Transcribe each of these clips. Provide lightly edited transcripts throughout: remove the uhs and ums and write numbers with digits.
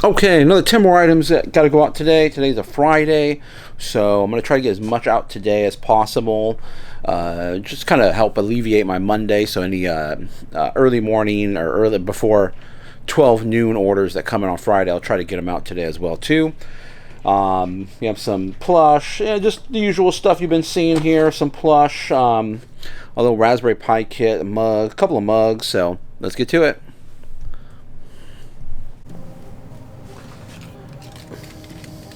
Okay, another 10 more items that got to go out today. Today's a Friday, so I'm going to try to get as much out today as possible. Just kind of help alleviate my Monday, so any early morning or early before 12 noon orders that come in on Friday, I'll try to get them out today as well, too. We have some plush, yeah, just the usual stuff you've been seeing here. Some plush, a little Raspberry Pi kit, a mug, a couple of mugs, so let's get to it.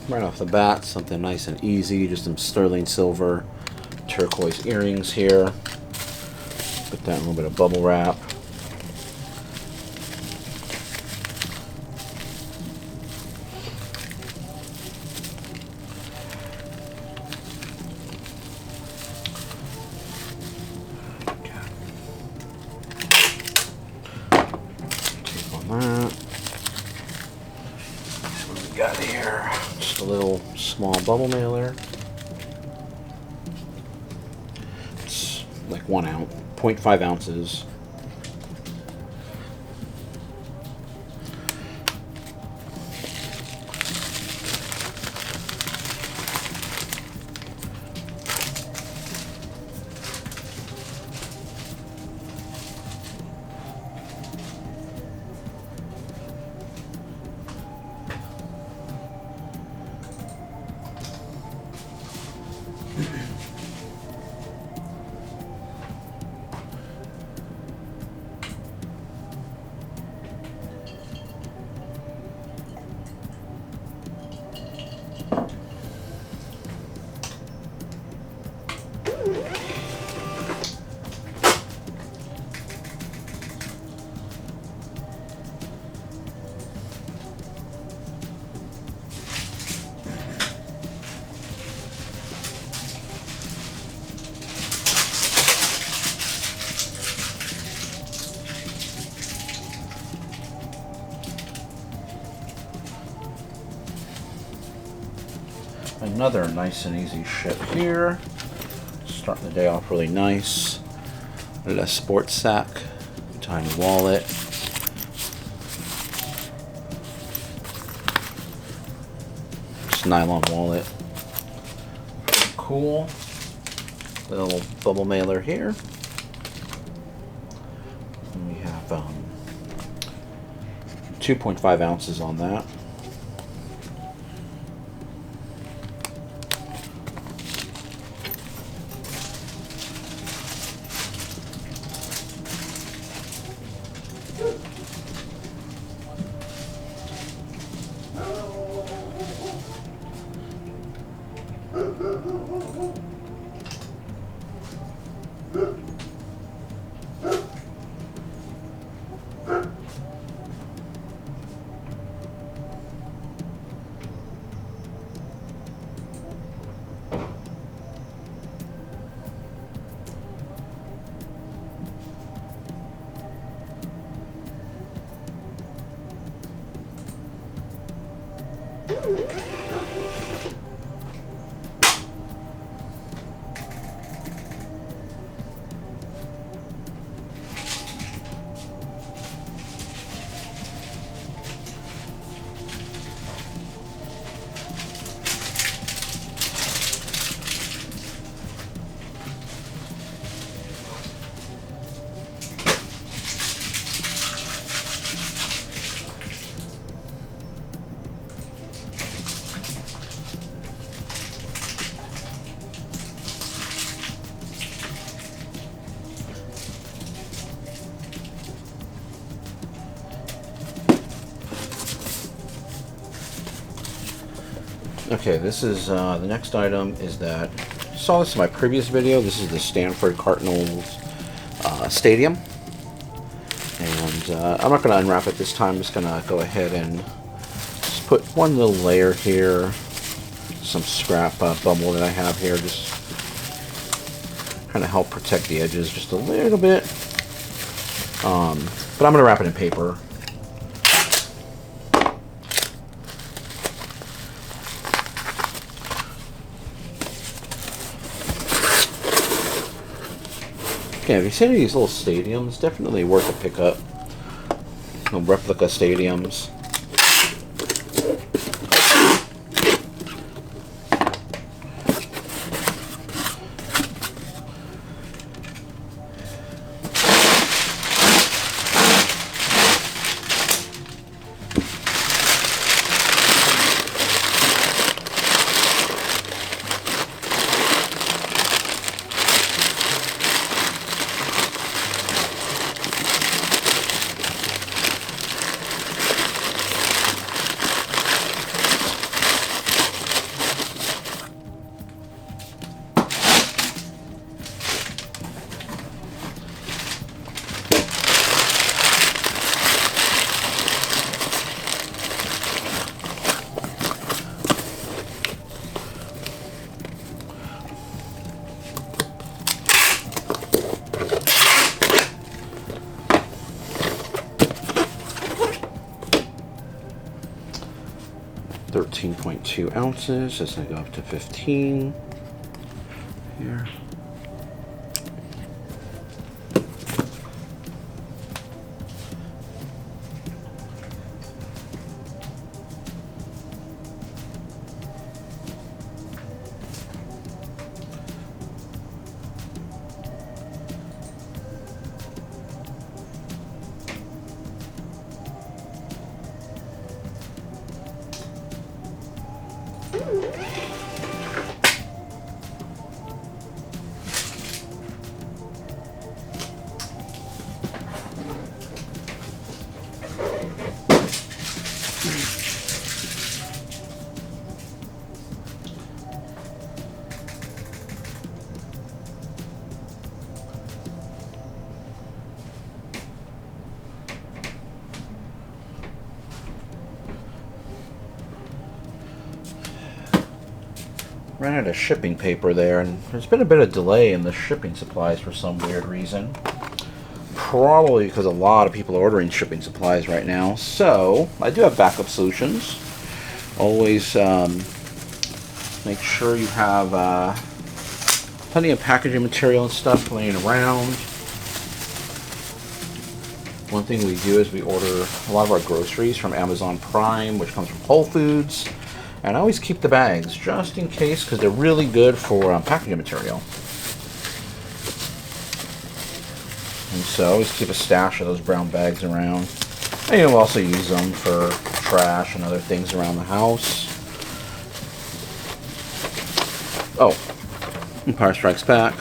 Right off the bat, something nice and easy, just some sterling silver turquoise earrings here. Put that in a little bit of bubble wrap. Tape on that. What we got here? Just a little small bubble mailer. It's like 1 ounce, 0.5 ounces. Another nice and easy ship here. Starting the day off really nice. A little sports sack, tiny wallet. Just nylon wallet. Cool. Little bubble mailer here. And we have 2.5 ounces on that. Okay, this is the next item is that you saw this in my previous video. This is the Stanford Cardinals Stadium, and I'm not going to unwrap it this time. I'm just going to go ahead and just put one little layer here, some scrap bubble that I have here, just kind of help protect the edges just a little bit. But I'm going to wrap it in paper. Okay, if you see any of these little stadiums, definitely worth a pickup. Replica stadiums. 13.2 ounces. It's going to go up to 15 here. Ran out of shipping paper there, and there's been a bit of delay in the shipping supplies for some weird reason. Probably because a lot of people are ordering shipping supplies right now. So I do have backup solutions. Always make sure you have plenty of packaging material and stuff laying around. One thing we do is we order a lot of our groceries from Amazon Prime, which comes from Whole Foods. And I always keep the bags just in case, because they're really good for packaging material. And so I always keep a stash of those brown bags around. And you'll also use them for trash and other things around the house. Oh, Empire Strikes Back.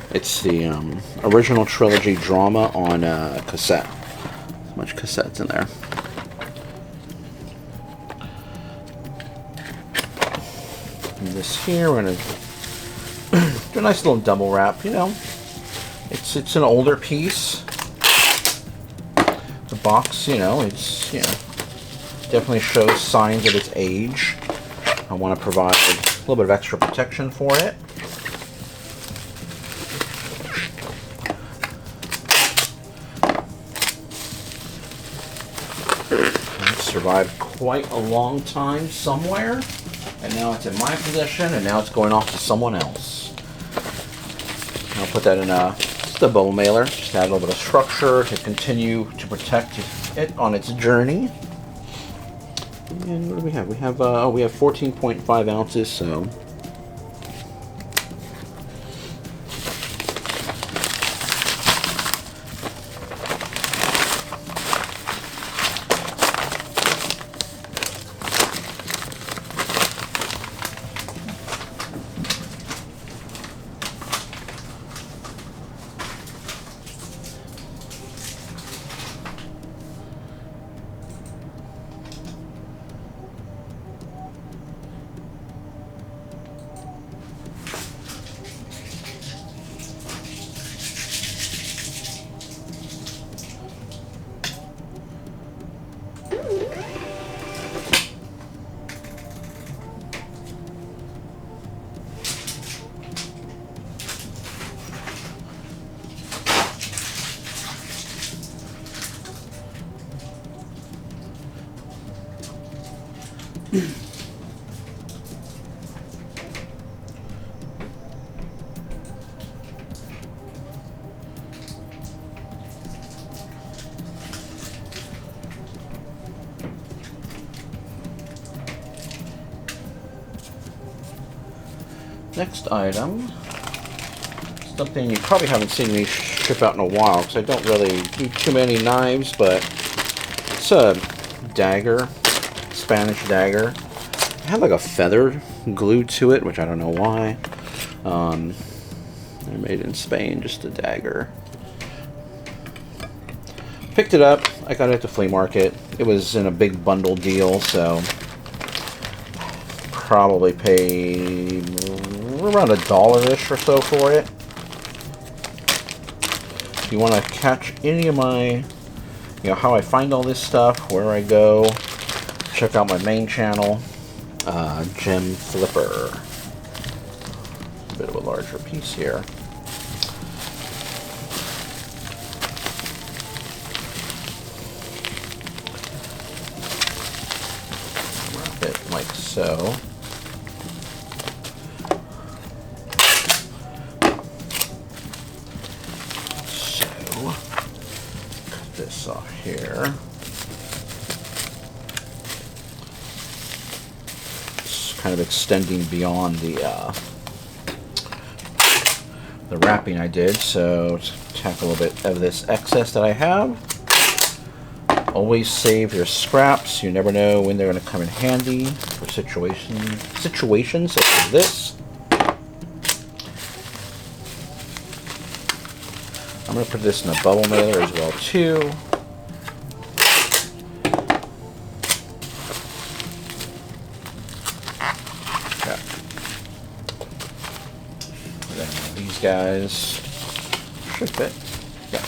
It's the original trilogy drama on cassette. So much cassettes in there. This here, we're gonna do a nice little double wrap. You know, it's an older piece. The box, you know, definitely shows signs of its age. I want to provide a little bit of extra protection for it. It's survived quite a long time somewhere. And now it's in my possession, and now it's going off to someone else. I'll put that in just a bubble mailer, just add a little bit of structure to continue to protect it on its journey. And what do we have? We have 14.5 ounces, so. Next item, something you probably haven't seen me ship out in a while because I don't really do too many knives, but it's a dagger, Spanish dagger. It had like a feather glued to it, which I don't know why. They're made in Spain, just a dagger. Picked it up, I got it at the flea market. It was in a big bundle deal, so probably paid around $1-ish or so for it. If you want to catch any of my, how I find all this stuff, where I go, check out my main channel, Gem Flipper. A bit of a larger piece here. Wrap it. like so. So, cut this off here. It's kind of extending beyond the wrapping I did, so tack a little bit of this excess that I have. Always save your scraps. You never know when they're going to come in handy for situations such as this. I'm going to put this in a bubble mailer as well too. Okay. And then these guys should fit. Yeah.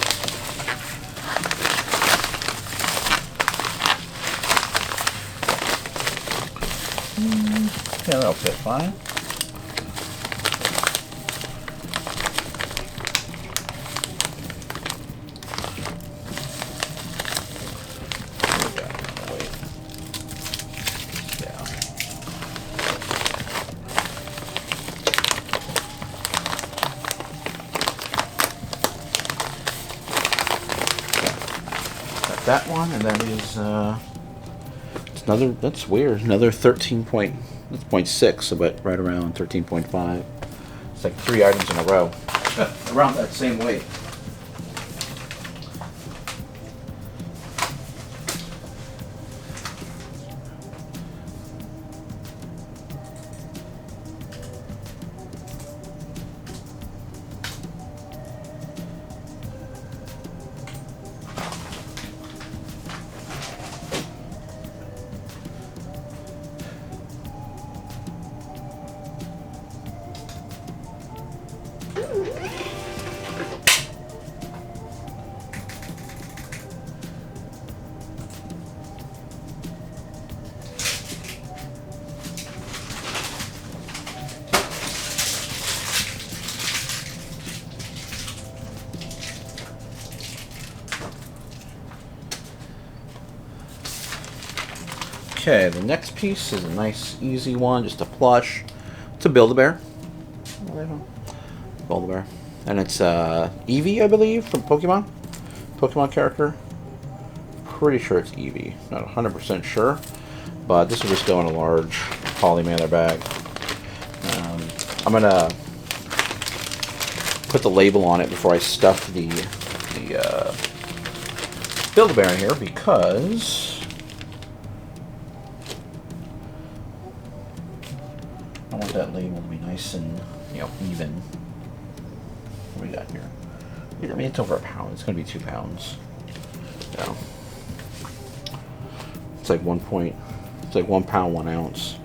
Yeah, that'll fit fine. That one, and that is it's another, that's weird, another 13.6, so but right around 13.5. It's like 3 items in a row around that same weight. Okay, the next piece is a nice, easy one, just a plush. It's a Build-A-Bear. Build-A-Bear. And it's Eevee, I believe, from Pokemon. Pokemon character. Pretty sure it's Eevee. Not 100% sure. But this will just go in a large poly mailer bag. I'm going to put the label on it before I stuff the Build-A-Bear in here, because I want that label to be nice and, you know, even. What do we got here? I mean, it's over a pound. It's going to be 2 pounds. Yeah. It's like 1 pound, 1 ounce.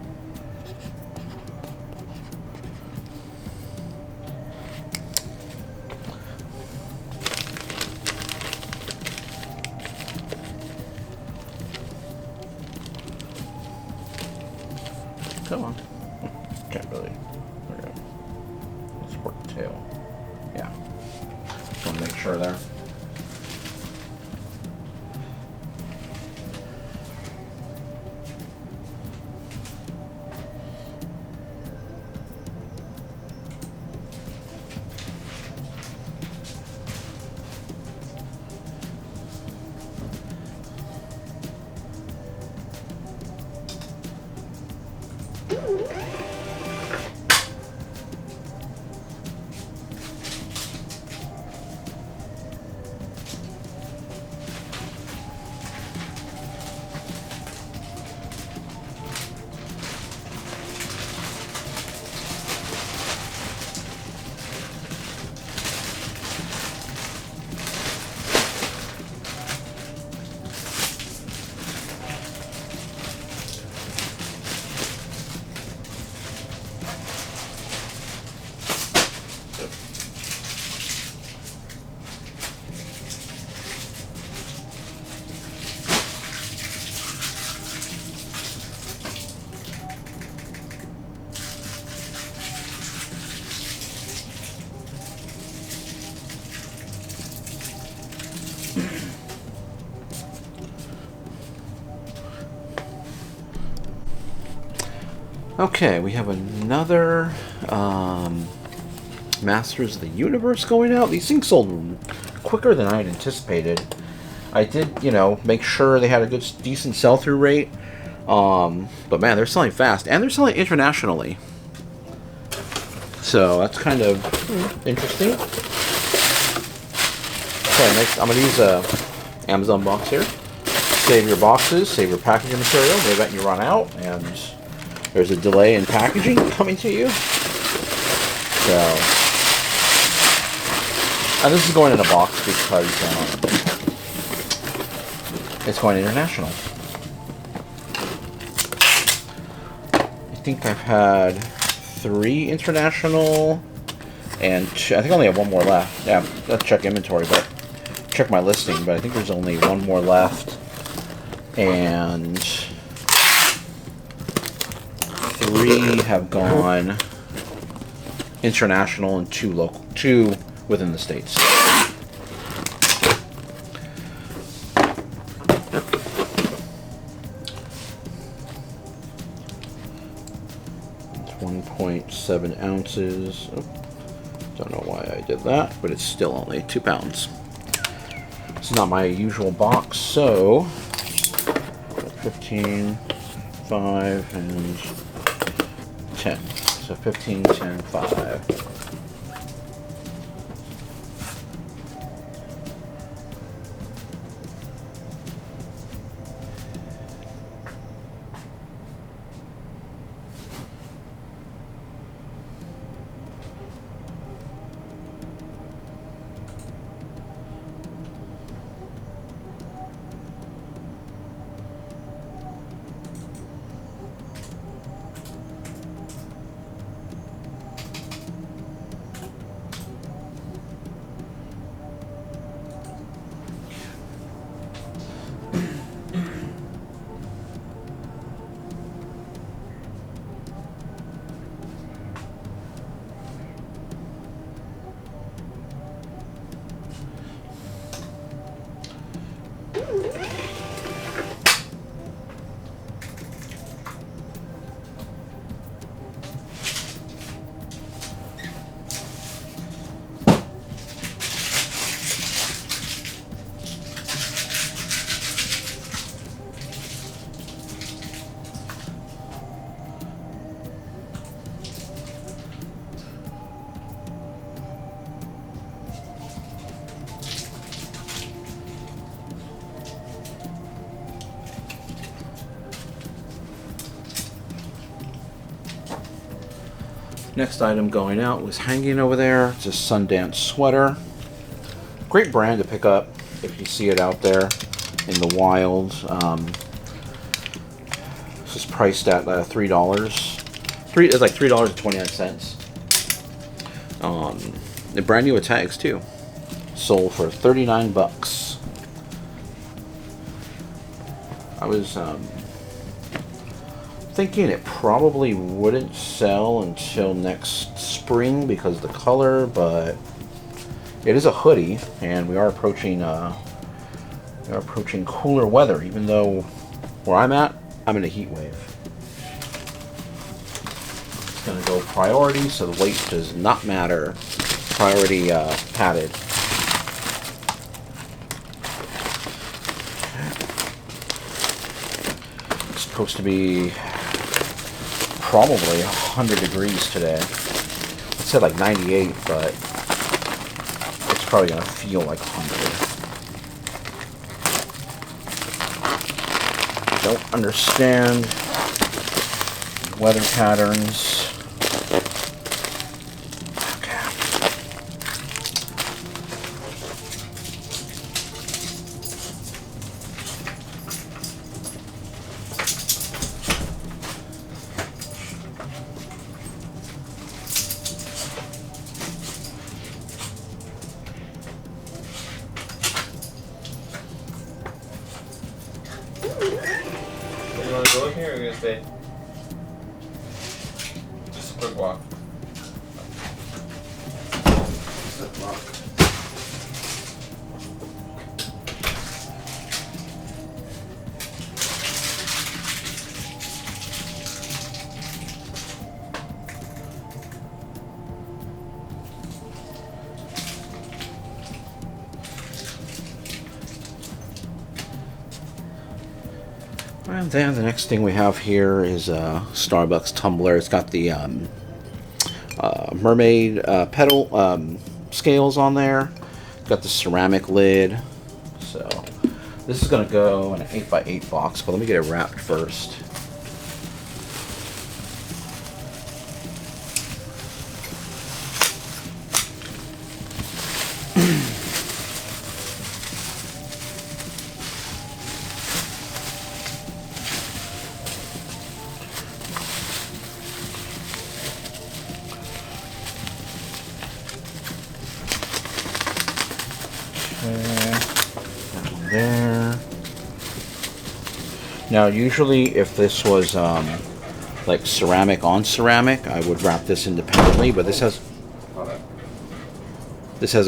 Come on. Can't really. There we go. Let's work the tail. Yeah. Just want to make sure there. Okay, we have another Masters of the Universe going out. These things sold quicker than I had anticipated. I did, make sure they had a good, decent sell-through rate. But man, they're selling fast, and they're selling internationally. So that's kind of interesting. Okay, next I'm gonna use a Amazon box here. Save your boxes, save your packaging material. They bet you run out, and there's a delay in packaging coming to you. So, and this is going in a box because it's going international. I think I've had 3 international, and I think I only have 1 more left. Yeah, let's check inventory, but check my listing. But I think there's only 1 more left, and 3 have gone international and 2 local, 2 within the States. It's 1.7 ounces. Oh, don't know why I did that, but it's still only 2 pounds. This is not my usual box, so 15, 5, and 10. So 15, 10, 5. Next item going out was hanging over there. It's a Sundance sweater. Great brand to pick up if you see it out there in the wild. This is priced at $3. It's like $3.29. The brand new with tags too. Sold for $39. I was thinking it probably wouldn't sell until next spring because of the color, but it is a hoodie, and we are approaching cooler weather. Even though where I'm at, I'm in a heat wave. It's gonna go priority, so the weight does not matter. Priority padded. It's supposed to be probably 100 degrees today. It said like 98, but it's probably gonna feel like 100. Don't understand weather patterns. You want to go with me or are you going to stay? Just a quick walk. And then the next thing we have here is a Starbucks tumbler. It's got the mermaid petal scales on there. Got the ceramic lid. So this is going to go in an 8x8 box, but let me get it wrapped first. There. Now, usually if this was like ceramic on ceramic, I would wrap this independently, but this has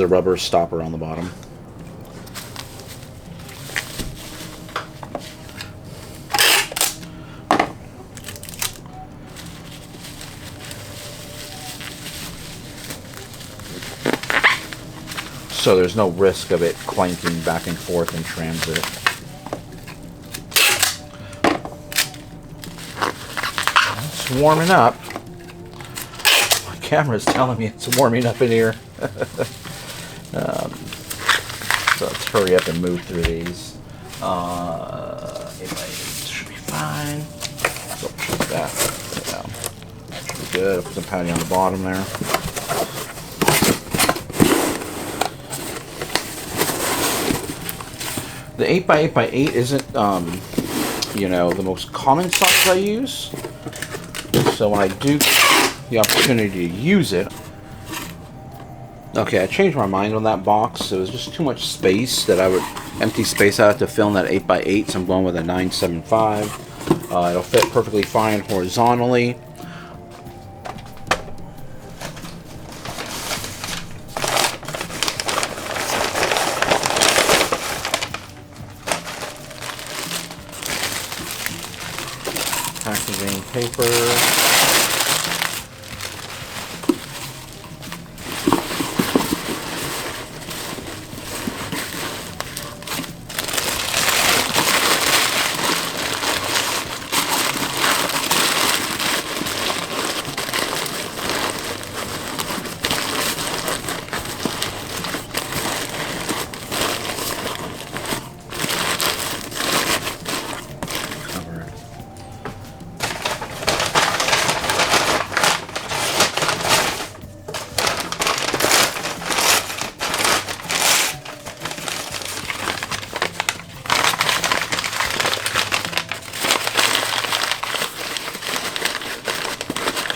a rubber stopper on the bottom. So there's no risk of it clanking back and forth in transit. It's warming up. My camera's telling me it's warming up in here. So let's hurry up and move through these. 8x8 should be fine. So check that. Yeah. Should be good. I'll put some padding on the bottom there. The 8x8x8 isn't, you know, the most common size I use. So when I do get the opportunity to use it, okay, I changed my mind on that box. It was just too much space that I would empty space out to fill in that 8x8. So I'm going with a 975. It'll fit perfectly fine horizontally. Packaging paper.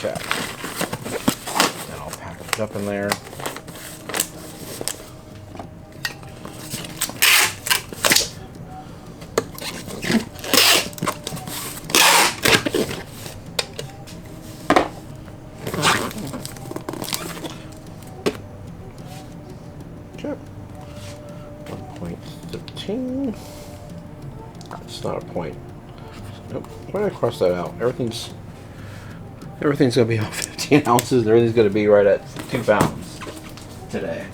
Then I'll package it up in there. Okay. 1.15. It's not a point. Nope. Why did I cross that out? Everything's gonna be about 15 ounces. Everything's gonna be right at 2 pounds today.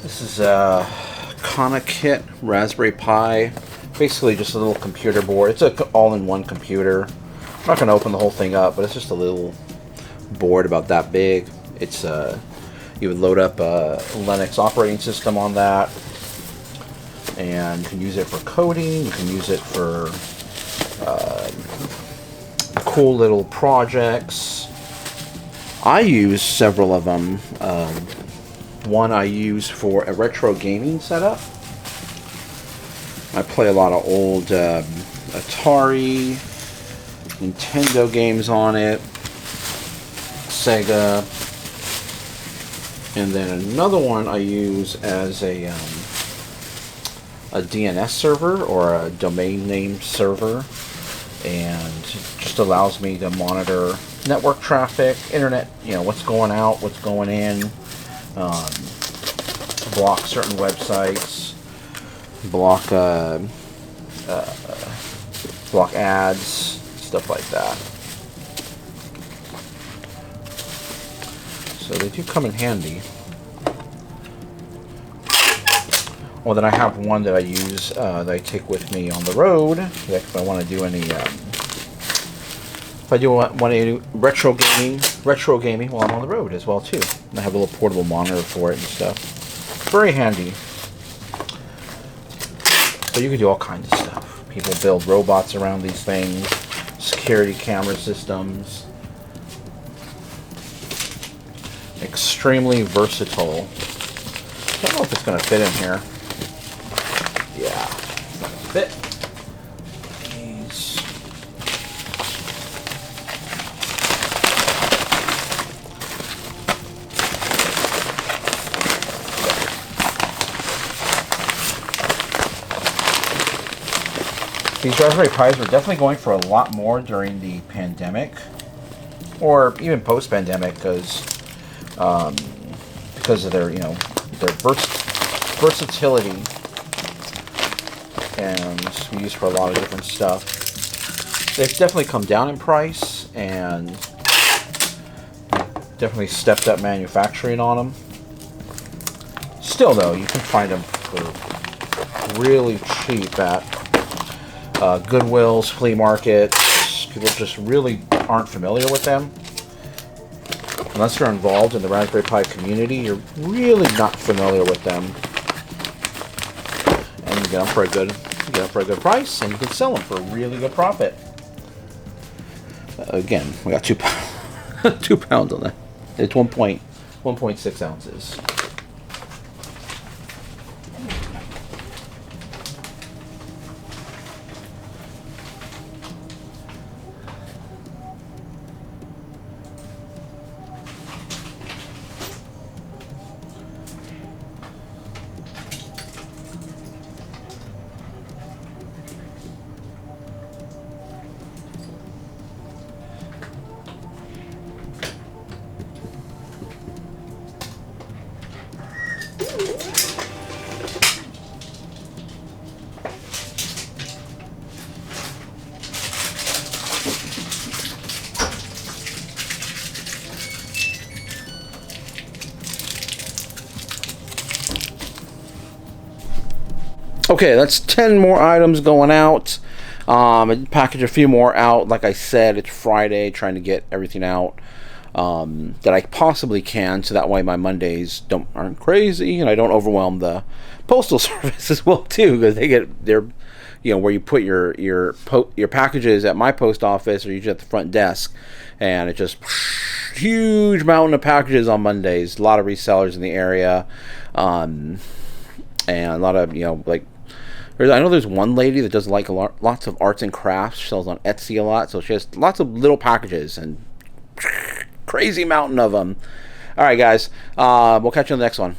This is a Kana kit, Raspberry Pi, basically just a little computer board. It's an all-in-one computer. I'm not going to open the whole thing up, but it's just a little board about that big. It's you would load up a Linux operating system on that, and you can use it for coding. You can use it for cool little projects. I use several of them. One I use for a retro gaming setup. I play a lot of old Atari, Nintendo games on it, Sega, and then another one I use as a DNS server or a domain name server, and it just allows me to monitor network traffic, internet, what's going out, what's going in, block certain websites, block block ads, stuff like that. So they do come in handy. Well, then I have one that I use that I take with me on the road. Like if I want to do any, if I do want to do retro gaming while I'm on the road as well too. And I have a little portable monitor for it and stuff. Very handy. So you can do all kinds of stuff. People build robots around these things, security camera systems. Extremely versatile. I don't know if it's going to fit in here. Yeah, it's not going to fit. These Raspberry Pis were definitely going for a lot more during the pandemic, or even post-pandemic, because of their their versatility and used for a lot of different stuff. They've definitely come down in price and definitely stepped up manufacturing on them. Still, though, you can find them for really cheap at Goodwills, flea markets. People just really aren't familiar with them. Unless you're involved in the Raspberry Pi community, you're really not familiar with them. And you get them for a good, price, and you can sell them for a really good profit. Again, we got 2 pounds, 2 pounds on that. It's 1.6 ounces. Okay, that's 10 more items going out. I packaged a few more out. Like I said, it's Friday, trying to get everything out that I possibly can, so that way my Mondays aren't crazy and I don't overwhelm the postal service as well too, because they're where you put your packages at my post office or usually at the front desk, and it just huge mountain of packages on Mondays. A lot of resellers in the area, and a lot of I know there's one lady that does lots of arts and crafts. She sells on Etsy a lot, so she has lots of little packages and crazy mountain of them. All right, guys, we'll catch you on the next one.